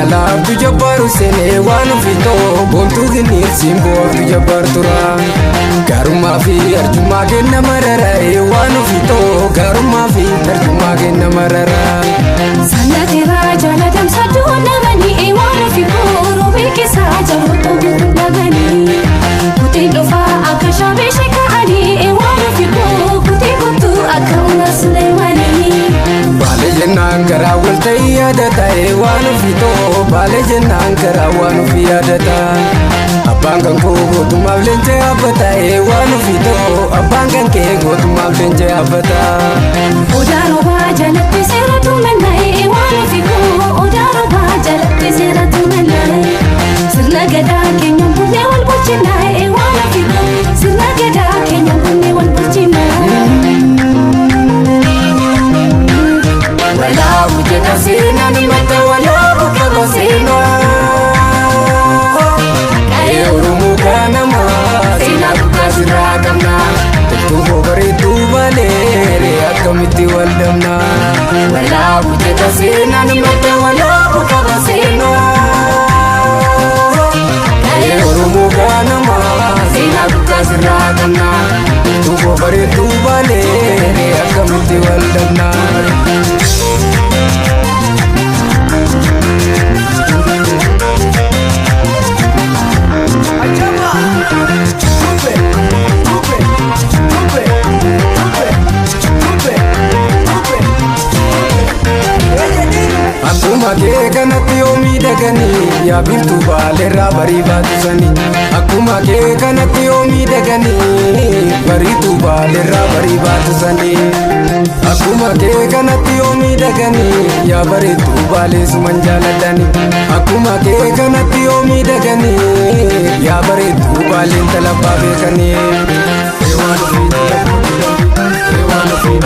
jaalala abdu jabbaru seenee waan ofitoo boontuu ginniir simboo abdu jabbar tura gaarummaa fi arjummaa kenna marara'ee waan ofitoo gaarummaa fi arjummaa kenna mararaa Sannateeraa jaaladam sadduun dhabanii waan ofitoo roobee keessaa jabootoo guutuun dhabanii kutiin dhufaa akka shaabee ka'anii waan ofitoo kutii kutuu akka humna Suleemanii. Baale jennaan karaa wal ta'ii yaadata waan ofitoo baale jennaan karaa waan ofii yaadata abbaan kan koo gootummaaf leenjii haabbata waan ofitoo abbaan kan kee gootummaaf leenjii haabbata. Odaa roobaa jalatti seeratu manna'ee waan ofitoo odaa roobaa jalatti seeratu manna'ee sirna gadaa keenya bunnee wal bulchina'ee waan ofitoo sirna gadaa keenya bunnee wal bulchina'ee. Walaa bujjeta seenaa ni mata walaa bukkaba seenaa Ka'ee Oromoo kanamaa seenaa guddaa sirraa qabna Tokkummaa bareedduu balee akkamitti wal dhabna Walaa bujjeta seenaa ni mata walaa bukkaba seenaa Ka'ee Oromoo kanamaa seenaa guddaa sirraa qabna Tokkummaa bareedduu balee akkamitti wal dhabna Akkuma kee kanatti yoo miidhaganii yaa biiftuu baaleerraa barii baatusanii Akkuma kee kanatti yoo miidhaganii bariituu baaleerraa barii baatusanii Akkuma kee kanatti yoo miidhaganii yaa bareedduu baalee suman jaaladhanii Akkuma kee kanatti yoo miidhaganii yaa bareedduu baaleen talabbaa beekanii Eewwan ofii Eewwan ofii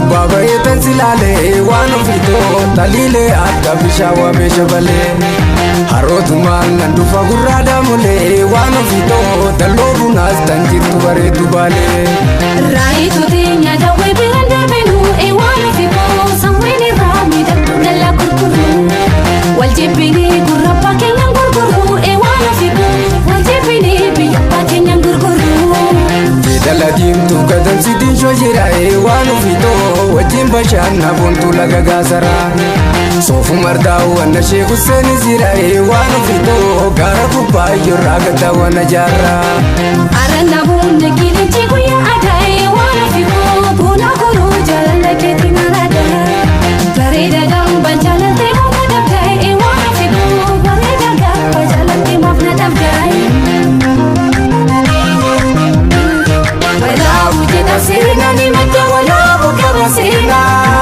Babayeetan silaalee waan ofitoo taliilee akka bishaawaa beesha balee harootumaan nan dhufa gurraa daamulee waan ofitoo dalloo bunaas tan jirtu bareedu baalee. Raayituu teenya dawwee biraan darbinuu waan ofitoo sammuun irraa miidhagduu dallaa gurguruu wal jibbinee gurrabbaa keenyaan gurguruu waan ofitoo wal jibbinee biyyabbaa keenyaan gurguruu. Dala diimtuu gadamsitiin shoo jira waan ofitoo wajjin bashaannaa boontuu laga gaasaraa Soofu mardaa'u wanna sheeku seeni jira waan ofitoo gaara gubbaa iyyoorraa gaddaa wanna jaarraa. Arannaa